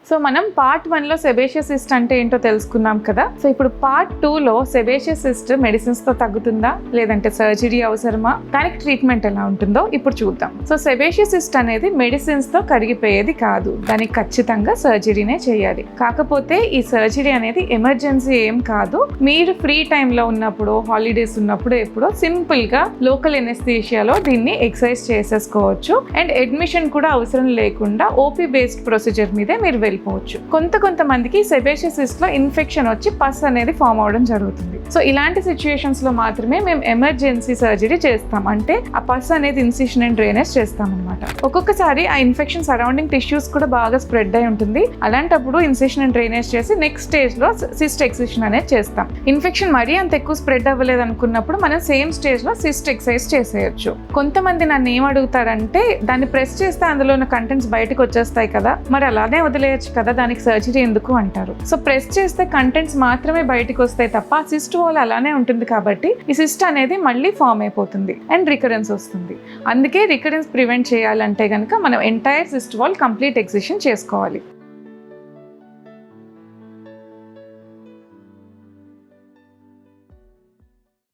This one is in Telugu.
సో మనం పార్ట్ 1లో సెబేషియస్ సిస్ట్ అంటే ఏంటో తెలుసుకున్నాం కదా. సో ఇప్పుడు పార్ట్ 2లో సెబేషియస్ సిస్ట్ మెడిసిన్స్ తో తగ్గుతుందా లేదంటే సర్జరీ అవసరమా, దానికి ట్రీట్మెంట్ ఎలా ఉంటుందో ఇప్పుడు చూద్దాం. సో సెబేషియస్ సిస్ట్ అనేది మెడిసిన్స్ తో కరిగిపోయేది కాదు, దానికి ఖచ్చితంగా సర్జరీనే చేయాలి. కాకపోతే ఈ సర్జరీ అనేది ఎమర్జెన్సీ ఏం కాదు. మీరు ఫ్రీ టైంలో ఉన్నప్పుడు, హాలిడేస్ ఉన్నప్పుడు ఎప్పుడో సింపుల్ గా లోకల్ ఎనెస్థీషియాలో దీన్ని ఎక్సర్సైజ్ చేసేసుకోవచ్చు. అండ్ అడ్మిషన్ కూడా అవసరం లేకుండా ఓపీ బేస్డ్ ప్రొసీజర్ మీదే మీరు వెళ్ళిపోవచ్చు. కొంతమందికి సెబేషియస్ సిస్ట్ లో ఇన్ఫెక్షన్ వచ్చి పస్ అనేది ఫామ్ అవడం జరుగుతుంది. సో ఇలాంటి సిచ్యుయేషన్స్ లో మాత్రమే మేము ఎమర్జెన్సీ సర్జరీ చేస్తాం. అంటే ఆ పస్ అనేది ఇన్సిషన్ అండ్ డ్రైనేజ్ చేస్తాం అనమాట. ఒక్కొక్కసారి ఆ ఇన్ఫెక్షన్ సరౌండింగ్ టిష్యూస్ కూడా బాగా స్ప్రెడ్ అయి ఉంటుంది. అలాంటప్పుడు ఇన్సిషన్ అండ్ డ్రైనేజ్ చేసి నెక్స్ట్ స్టేజ్ లో సిస్ట్ ఎక్సిషన్ అనేది చేస్తాం. ఇన్ఫెక్షన్ మరీ అంత ఎక్కువ స్ప్రెడ్ అవ్వలేదు అనుకున్నప్పుడు మనం సేమ్ స్టేజ్ లో సిస్ట్ ఎక్సైజ్ చేసేయచ్చు. కొంతమంది నన్ను ఏం అడుగుతారంటే, దాన్ని ప్రెస్ చేస్తే అందులో ఉన్న కంటెంట్స్ బయటకు వచ్చేస్తాయి కదా, మరి అలానే వదిలేయచ్చు కదా, దానికి సర్జరీ ఎందుకు అంటారు. సో ప్రెస్ చేస్తే కంటెంట్స్ మాత్రమే బయటకు వస్తాయి తప్ప సిస్ట్ వాల్ అలానే ఉంటుంది. కాబట్టి ఈ సిస్ట్ అనేది మళ్ళీ ఫామ్ అయిపోతుంది అండ్ రికరెన్స్ వస్తుంది. అందుకే రికరెన్స్ ప్రివెంట్ చేయాలంటే కనుక మనం entire cyst wall complete excision చేసుకోవాలి.